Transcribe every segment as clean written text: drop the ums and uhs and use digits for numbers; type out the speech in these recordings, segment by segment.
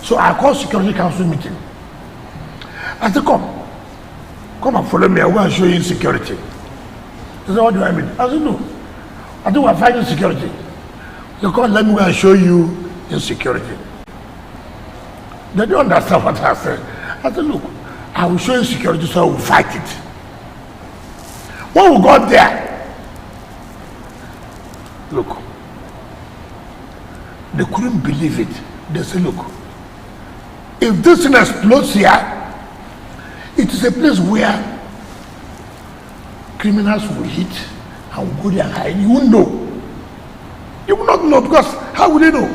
So I called Security Council meeting. I said, come and follow me. I will show you security. They said, what do I mean? I said, no. I think we're fighting security. They come, let me go and show you insecurity. They don't understand what I said. I said, look, I will show you security, so I will fight it. When we got there, look, they couldn't believe it. They said, look, if this thing explodes here, it is a place where criminals will hit and will go there and hide. You won't know. You will not know, because how will they know?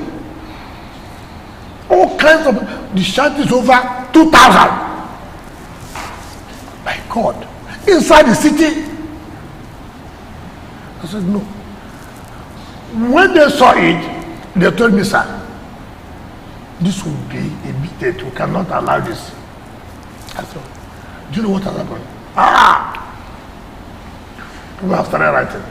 All kinds of, the shanty is over 2,000. My God. Inside the city. I said, no. When they saw it, they told me, sir, this will be a bit, we cannot allow this. I said, do you know what has happened? People have started writing.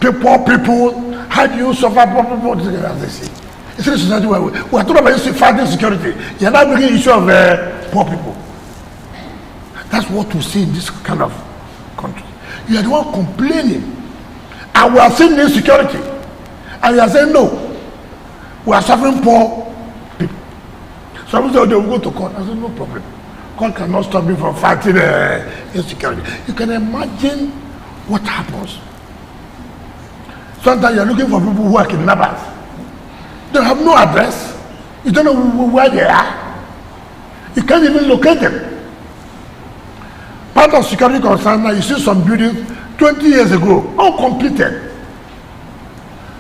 People, how do you suffer poor people? As they say. It's a society where we are talking about fighting security. You're not bringing issue of poor people. That's what we see in this kind of country. You are the one complaining, and we are seeing insecurity, and you are saying no. We are suffering poor people. Some say they will go to court. I said no problem. Court cannot stop me from fighting insecurity. You can imagine what happens. Sometimes you are looking for people who are kidnappers. They have no address. You don't know where they are. You can't even locate them. Part of security concern now, you see some buildings 20 years ago, uncompleted.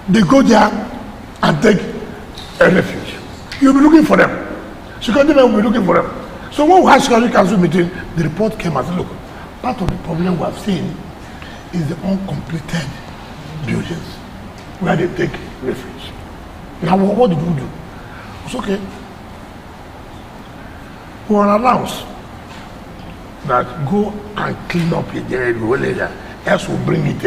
They go there and take a refuge. You'll be looking for them. Security men will be looking for them. So when we had Security Council meeting, the report came and said, look, part of the problem we have seen is the uncompleted buildings where they take refuge. Now what did we do? It's okay. We will announce that go and clean up your Jaridu later, else we'll bring it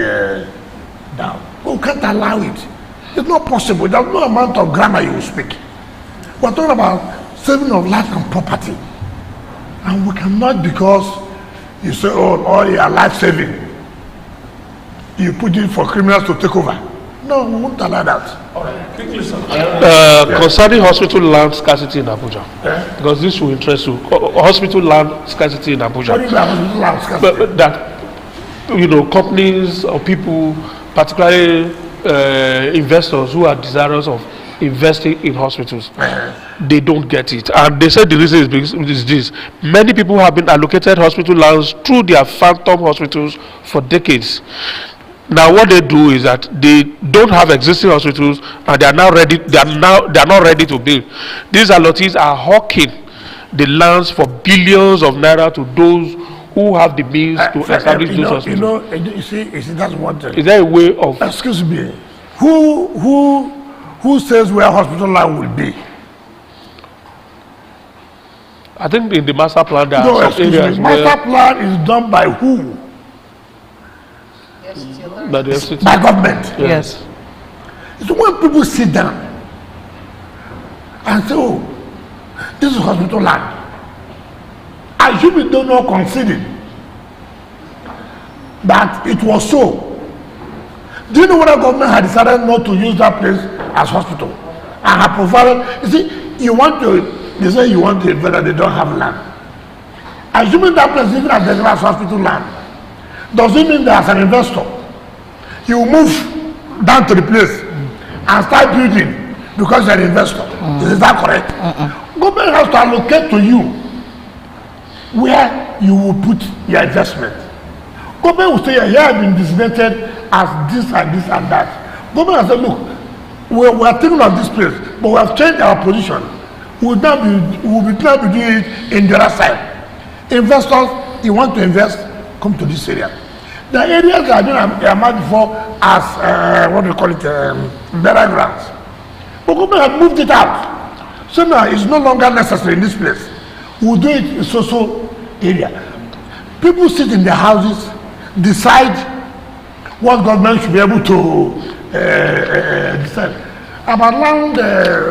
down. But we can't allow it. It's not possible. There's no amount of grammar you will speak. We're talking about saving of life and property. And we cannot, because you say, oh, all your life saving, you put it for criminals to take over. No, we won't allow that. All right. Quickly, sir. Concerning hospital land scarcity in Abuja, because this will interest you. Hospital land scarcity in Abuja. What do you mean hospital land scarcity? But that, you know, companies or people, particularly investors who are desirous of investing in hospitals, they don't get it. And they said the reason is this. Many people have been allocated hospital lands through their phantom hospitals for decades. Now what they do is that they don't have existing hospitals and they are now ready. They are not ready to build. These allottees are hawking the lands for billions of naira to those who have the means to establish those hospitals. You see, that's one thing. Is there a way of? Excuse me. Who says where hospital land will be? I think in the master plan there are some areas. Master plan is done by who? By the FCT. By government. Yes. It's when people sit down and say, oh, this is hospital land. I should be not conceding that it was so. Do you know whether government had decided not to use that place as hospital and have provided? You see, they say you want to invest that they don't have land. Assuming that place even as the hospital land, doesn't mean that as an investor, you move down to the place and start building because you're an investor. Is that correct? Government has to allocate to you where you will put your investment. Government will say, here I've been designated as this and this and that. Government has said, look, we are thinking of this place, but we have changed our position. We will now be doing it in the other side. Investors, you want to invest, come to this area. The areas that have been earmarked before as what do you call it, burial grounds. But government have moved it out. So now it's no longer necessary in this place. We'll do it in so area. People sit in their houses, decide what government should be able to decide. About land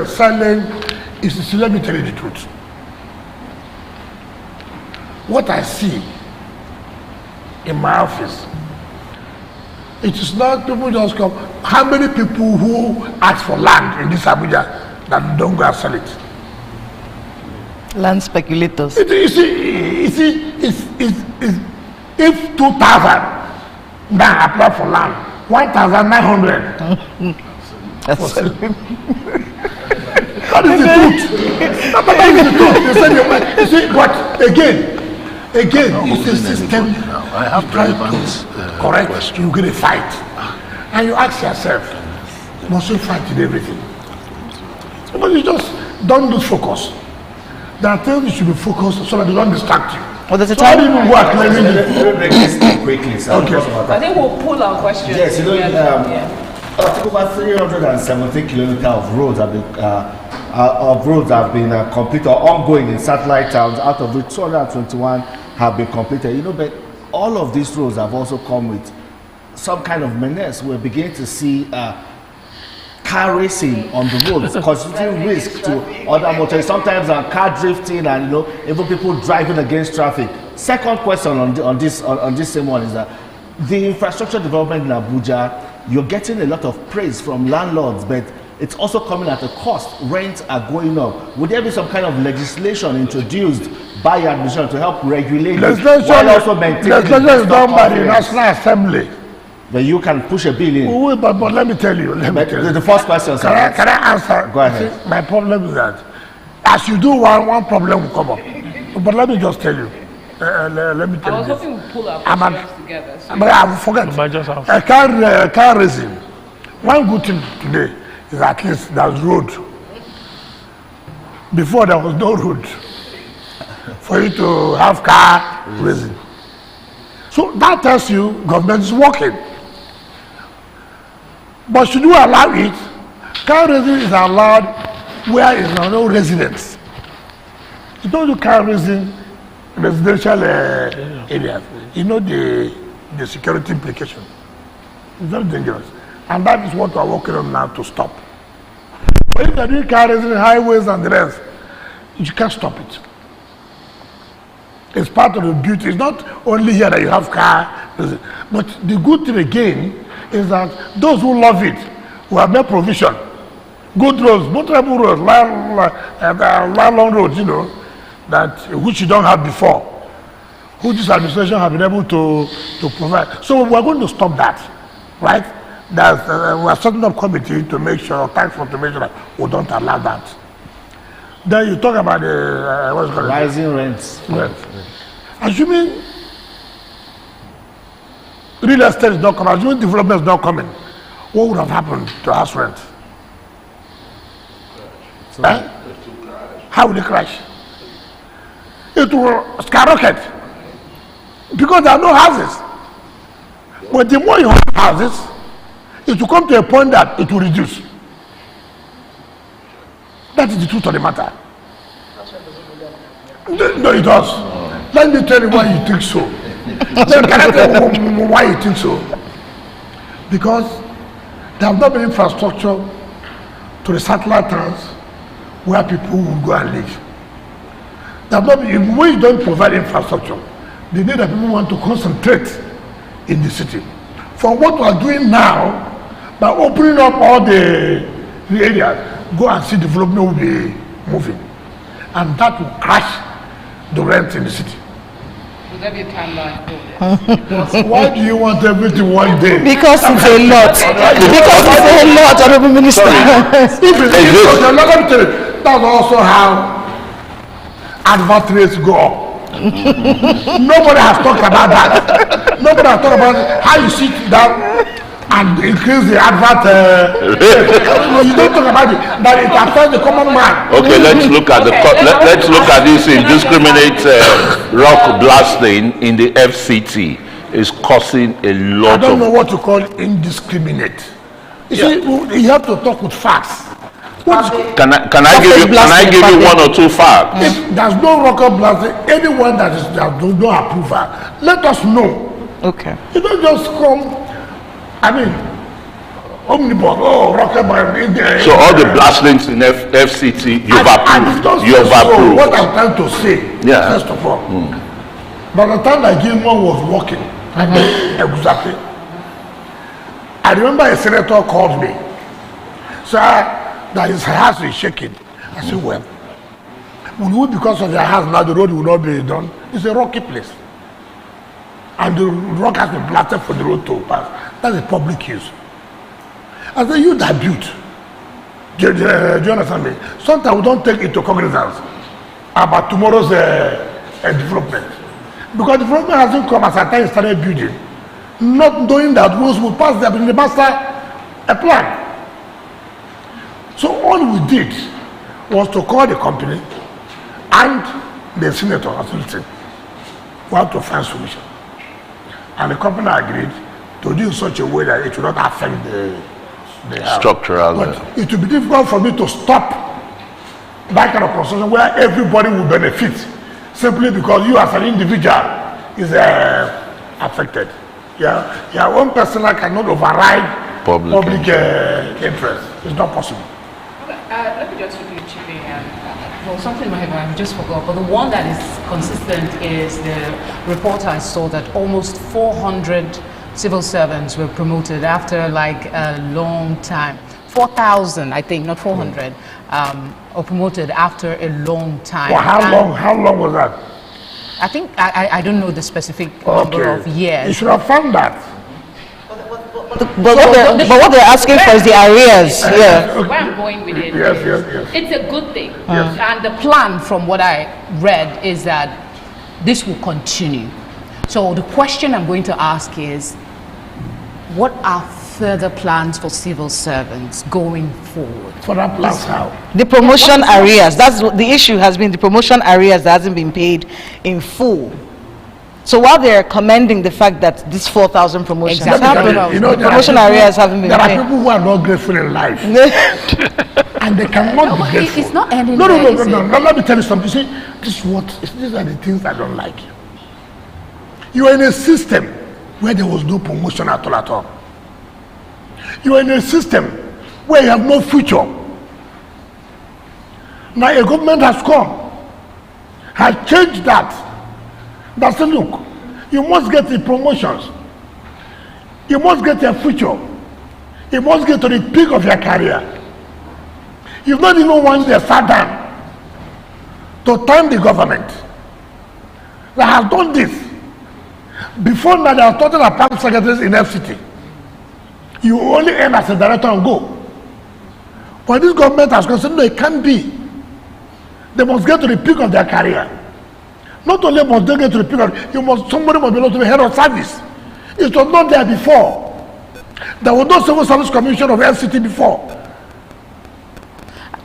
selling is, let me tell you the truth. What I see in my office, it is not people just come. How many people who ask for land in this Abuja that don't go and sell it? Land speculators. You see, if 2,000 now apply for land, 1,900. That's That is the truth. That is the truth. You said you see, but again, it's a system. I have relevant correct. question. You get a fight, and you ask yourself, must you fight in everything? But you just don't lose focus. There are things you should be focused so that they don't distract you. Well, there's a So how time. do you work? Let me break this quickly, sir. Okay. I think we'll pull our questions. Yes, you know, Yeah. over 317 kilometers of roads have been completed or ongoing in satellite towns, out of which 221 have been completed. You know, but all of these roads have also come with some kind of menace. We're beginning to see car racing on the roads, constituting risk to other motorists. Sometimes car drifting, and you know, even people driving against traffic. Second question on this same one is that the infrastructure development in Abuja, you're getting a lot of praise from landlords, but it's also coming at a cost. Rents are going up. Would there be some kind of legislation introduced by your administration to help regulate it while also maintaining legislation is done by the National Assembly. But you can push a bill in. Oh, but let me tell you. The first question, sir. Can I answer? Go ahead. See, my problem is that as you do one problem will come up. But let me just tell you. Let me tell I was you. hoping we'll pull our I'm questions together. So But I will forget. might just have- Car racing. One good thing today is at least there's road. Before there was no road for you to have car racing. So that tells you government is working. But should you allow it? Car racing is allowed where there are no residents. You don't do car racing in residential areas. You know the security implication. It's very dangerous. And that is what we are working on now to stop. But if you are doing car racing in highways and the rest, you can't stop it. It's part of the beauty. It's not only here that you have car racing. But the good thing again is that those who love it will have made provision. Good roads, motorable roads, long roads, you know, that which you don't have before, which this administration have been able to provide. So we're going to stop that, right? That we are setting up committee to make sure, tax to make sure that we don't allow that. Then you talk about the what's it called? Rising rents. Well, assuming real estate is not coming, assuming development is not coming, what would have happened to house rent? How will it crash? It will skyrocket because there are no houses. But the more you have houses, it will come to a point that it will reduce. That is the truth of the matter. No, it does. Let me tell you why you think so. Can I tell you why you think so? Because there have not been infrastructure to the satellite towns where people will go and live. There have not been, when you don't provide infrastructure, the need that people want to concentrate in the city. For what we are doing now, by opening up all the areas, go and see development will be moving. And that will crash the rent in the city. will there be a timeline? Why do you want everything one day? Because it's a lot. Because it's a lot, Honorable Minister. That's also how advert rates go up. Nobody has talked about that. Nobody has talked about how you sit down and increase the advert. You don't talk about it, but it affects the common man. Okay, let's look at let's look at this indiscriminate rock blasting in the FCT. Is causing a lot of. I don't know what you call indiscriminate. You see, you have to talk with facts. Can I give you one or two facts? If there's no rocket blasting, anyone that does not approve her, let us know. Okay. You don't just come. I mean, Omnibus, rocket man. So all the blast links in FCT, you've approved. You've approved. What I'm trying to say, first of all, by the time that Gilmore was working, exactly, I remember a senator called me, sir, that his house is shaking. I said, well, because of your house now the road will not be done. It's a rocky place. And the rock has been blasted for the road to pass. That's a public use. I said, you that built. Do you understand me? Sometimes we don't take into cognizance about tomorrow's development. Because development hasn't come as at time started building. Not knowing that roads will pass there, but in the master a plan. So all we did was to call the company and the senator as well. We have to find solution. And the company agreed to do in such a way that it will not affect the structural. But it will be difficult for me to stop that kind of construction where everybody will benefit simply because you as an individual is affected. One person cannot override public interest. It's not possible. Let me just repeat, Chief. Well, something I just forgot, but the one that is consistent is the report I saw that almost 400 civil servants were promoted after like a long time. 4,000, I think, not 400, or promoted after a long time. Well, how long was that? I think, I don't know the specific number of years. You should have found that. But what they're asking for is the arrears. Where I'm going with it, yes. it's a good thing. Yes. And the plan, from what I read, is that this will continue. So the question I'm going to ask is, what are further plans for civil servants going forward? For that plans how? The promotion arrears. That's what the issue has been. The promotion arrears that hasn't been paid in full. So while they're commending the fact that this 4,000 promotions happened, promotion arrears haven't been paid. There are people who are not grateful in life. And they cannot be grateful. It's not ending. No. Let me tell you something. You see, these are the things I don't like. You are in a system where there was no promotion at all. You are in a system where you have no future. Now a government has come, has changed that. That's a look. You must get the promotions. You must get a future. You must get to the peak of your career. You've not even once they sat down to thank the government that has done this. Before now, they are talking about secretaries in FCT. You only earn as a director and go. But this government has considered, no, it can't be. They must get to the peak of their career. Not only must they get to the peak of, somebody must be able to be head of service. It was not there before. There was no civil service commission of FCT before.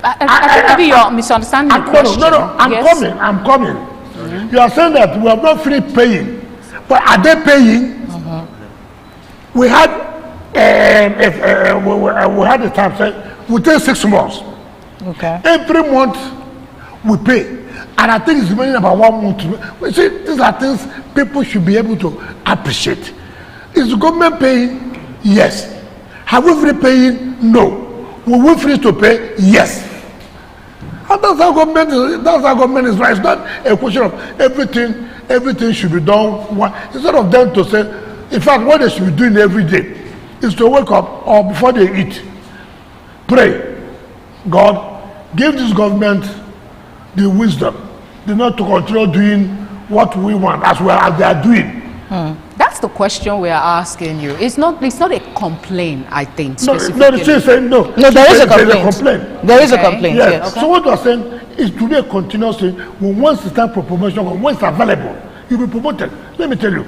I think maybe you're misunderstanding the question. No, I'm coming. You are saying that we have not finished paying. But are they paying? We had the time, we take 6 months. Okay. Every month we pay. And I think it's remaining about 1 month. You see, these are things people should be able to appreciate. Is the government paying? Yes. Have we finished paying? No. Will we finish to pay? Yes. And that's how government is right. It's not a question of everything should be done. Instead of them to say, in fact, what they should be doing every day is to wake up or before they eat, pray. God, give this government the wisdom, not to continue doing what we want as well as they are doing. That's the question we are asking you. It's not a complaint, I think. No, she's saying no. No, there is a complaint. There is a complaint. Yes. Okay. So what you are saying is to be a continuous thing. Once it's time for promotion, once it's available, you'll be promoted. Let me tell you,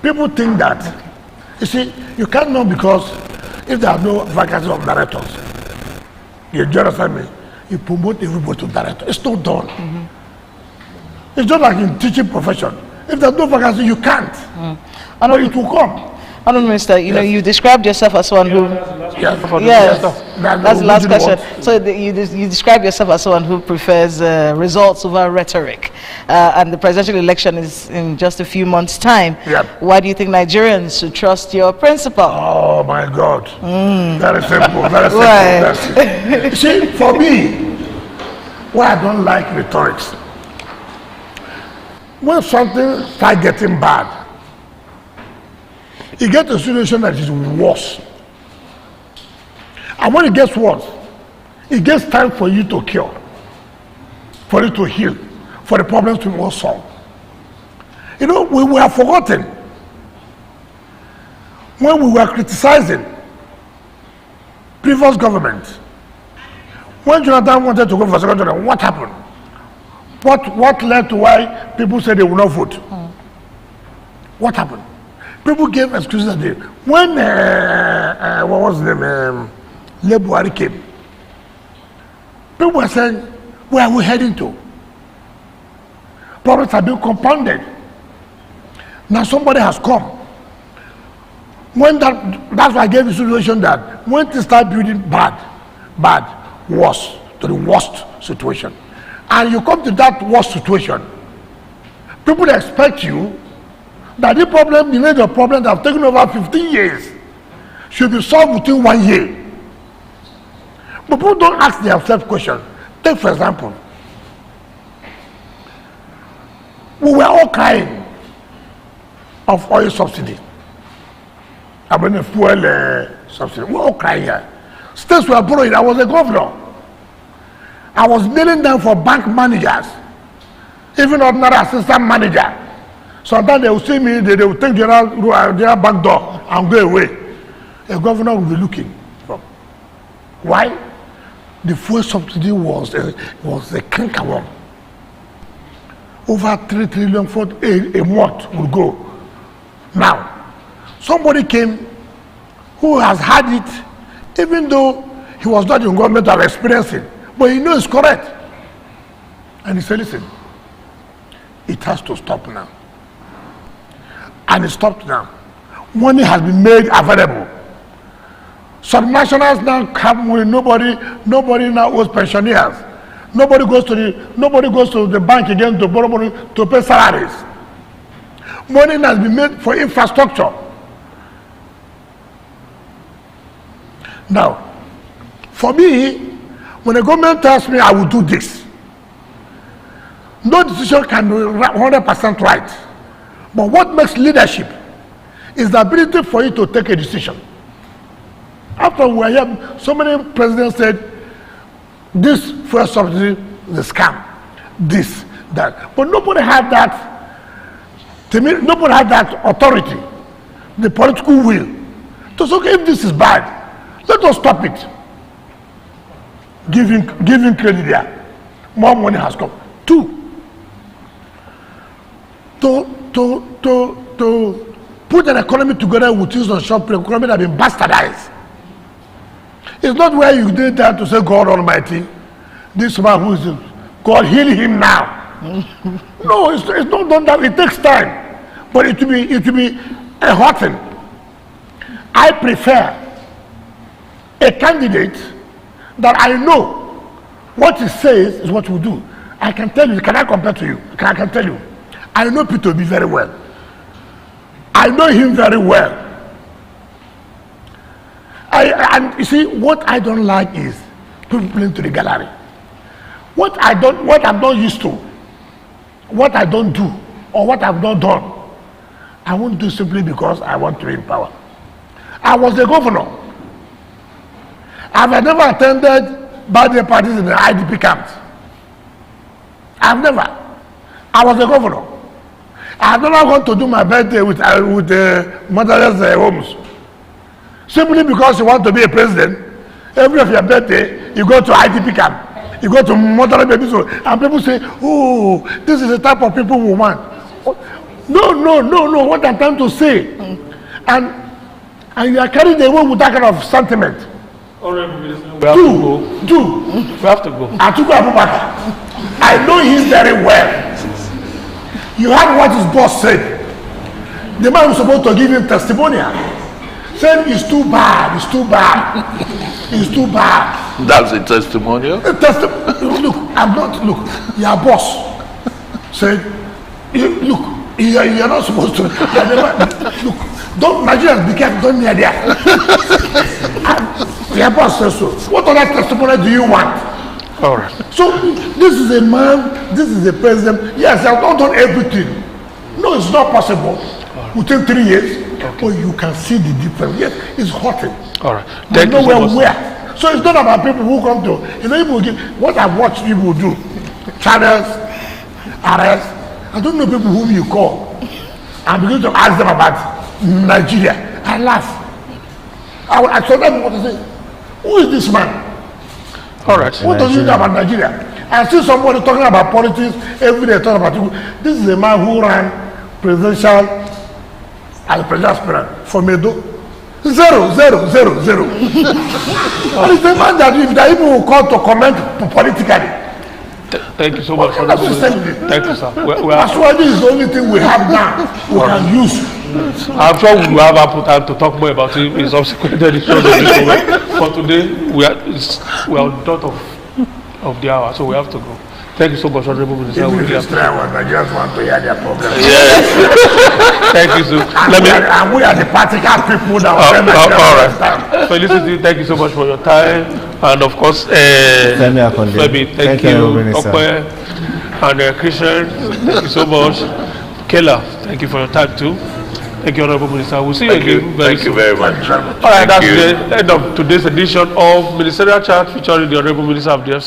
people think that, you see, you can't know because if there are no vacancies of directors, you understand me? You promote everybody to director. It's not done. It's just like in teaching profession. If there's no vacancy, you can't. But it will come. Honourable Minister, you know, you described yourself as someone who... Yes. That's the last question. So you describe yourself as someone who prefers results over rhetoric, and the presidential election is in just a few months' time. Why do you think Nigerians should trust your principle? Oh my God! Very simple. Very simple. Why? See, for me, why I don't like rhetorics. When something starts getting bad, you get to a situation that is worse. And when it gets worse, it gets time for you to cure, for it to heal, for the problems to be solved. You know, we have forgotten when we were criticizing previous government. When Jonathan wanted to go for second term, what happened? What led to why people said they will not vote? What happened? People gave excuses that when what was the name? LABARAI came. People were saying, where are we heading to? Problems have been compounded. Now somebody has come. When that's why I gave the situation that when they start building worse to the worst situation, and you come to that worst situation, people expect you that the major problem that have taken over 15 years should be solved within 1 year. But people don't ask themselves questions. Take for example, we were all crying of oil subsidy. I mean the fuel subsidy. We were all crying here. States were borrowing. I was a governor. I was kneeling down for bank managers, even ordinary assistant manager. Sometimes they will see me, they will take their back door and go away. A governor will be looking for. Why? The fuel subsidy was a canker one. Over 3 trillion for a month would go. Now, somebody came who has had it, even though he was not in government or experiencing, but he knows it's correct. And he said, listen, it has to stop now. And it stopped now. Money has been made available. Some nationals now have money. Nobody now owes pensioners. Nobody goes to the bank again to borrow money to pay salaries. Money has been made for infrastructure. Now, for me, when the government tells me I will do this, no decision can be 100% right. But what makes leadership is the ability for you to take a decision. After we were here, so many presidents said, this fuel subsidy is a scam, this, that. But nobody had that, to me, nobody had that authority, the political will, to say, okay, if this is bad, let us stop it. Giving credit there. More money has come. 2, to put an economy together with use of short period, economy that has been bastardized. It's not where you did that to say, God Almighty, this man who is God, heal him now. No, it's not done that. It takes time, but it will be a hot thing. I prefer a candidate that I know what he says is what we do. I can tell you. Can I compare to you? I can tell you. I know Peter Obi very well. I know him very well. And you see, what I don't like is people playing to the gallery. What I'm not used to, what I don't do, or what I've not done, I won't do simply because I want to be in power. I was a governor. I've never attended birthday parties in the IDP camps. I've never. I was a governor. I've never gone to do my birthday with motherless homes. Simply because you want to be a president, every of your birthday, you go to IDP camp, you go to motherless babies, and people say, oh, this is the type of people we want. No, what I'm trying to say. And you are carried away with that kind of sentiment. We have to go. I know him very well. You heard what his boss said. The man was supposed to give him testimonial. saying it's too bad, it's too bad, it's too bad. That's a testimonial. Look, I'm not, look, your boss said, look, you're not supposed to, look, don't, Nigerians be careful, don't near there. Your boss says so. What other testimony do you want? All right. So this is a man, this is a president. Yes, I've not done everything. No, it's not possible within 3 years. Okay. But you can see the difference. Yes, it's hurting. All right. Thank you so much. Where. So it's not about people who come to, people give, what I've watched people do, channels, arrest. I don't know people whom you call. I begin to ask them about Nigeria. I laugh. I told them what to say. Who is this man? All right. What does he know about Nigeria? I see somebody talking about politics every day, talking about people. This is a man who ran presidential as presidential aspirant for Medo. 0, 0, 0, 0. And it's a man that if the people will call to comment politically. Thank you so much for that. Thank you, sir. That's why this is the only thing we have now we can use. I'm sure we will have ample time to talk more about it in subsequent editions of this program. For today, we are done of the hour, so we have to go. Thank you so much, Honorable Minister. I just want to hear their problem. Yes. Thank you, sir. And we are the practical people that will all right. Felicity, thank you so much for your time. And of course, Femi, thank you, Okwe, and Christian, thank you so much. Kela, thank you for your time too. Thank you, Honorable Minister. We'll see you again very soon. Thank you very much. All right, that's the end of today's edition of Ministerial Chat featuring the Honorable Minister of the FCT.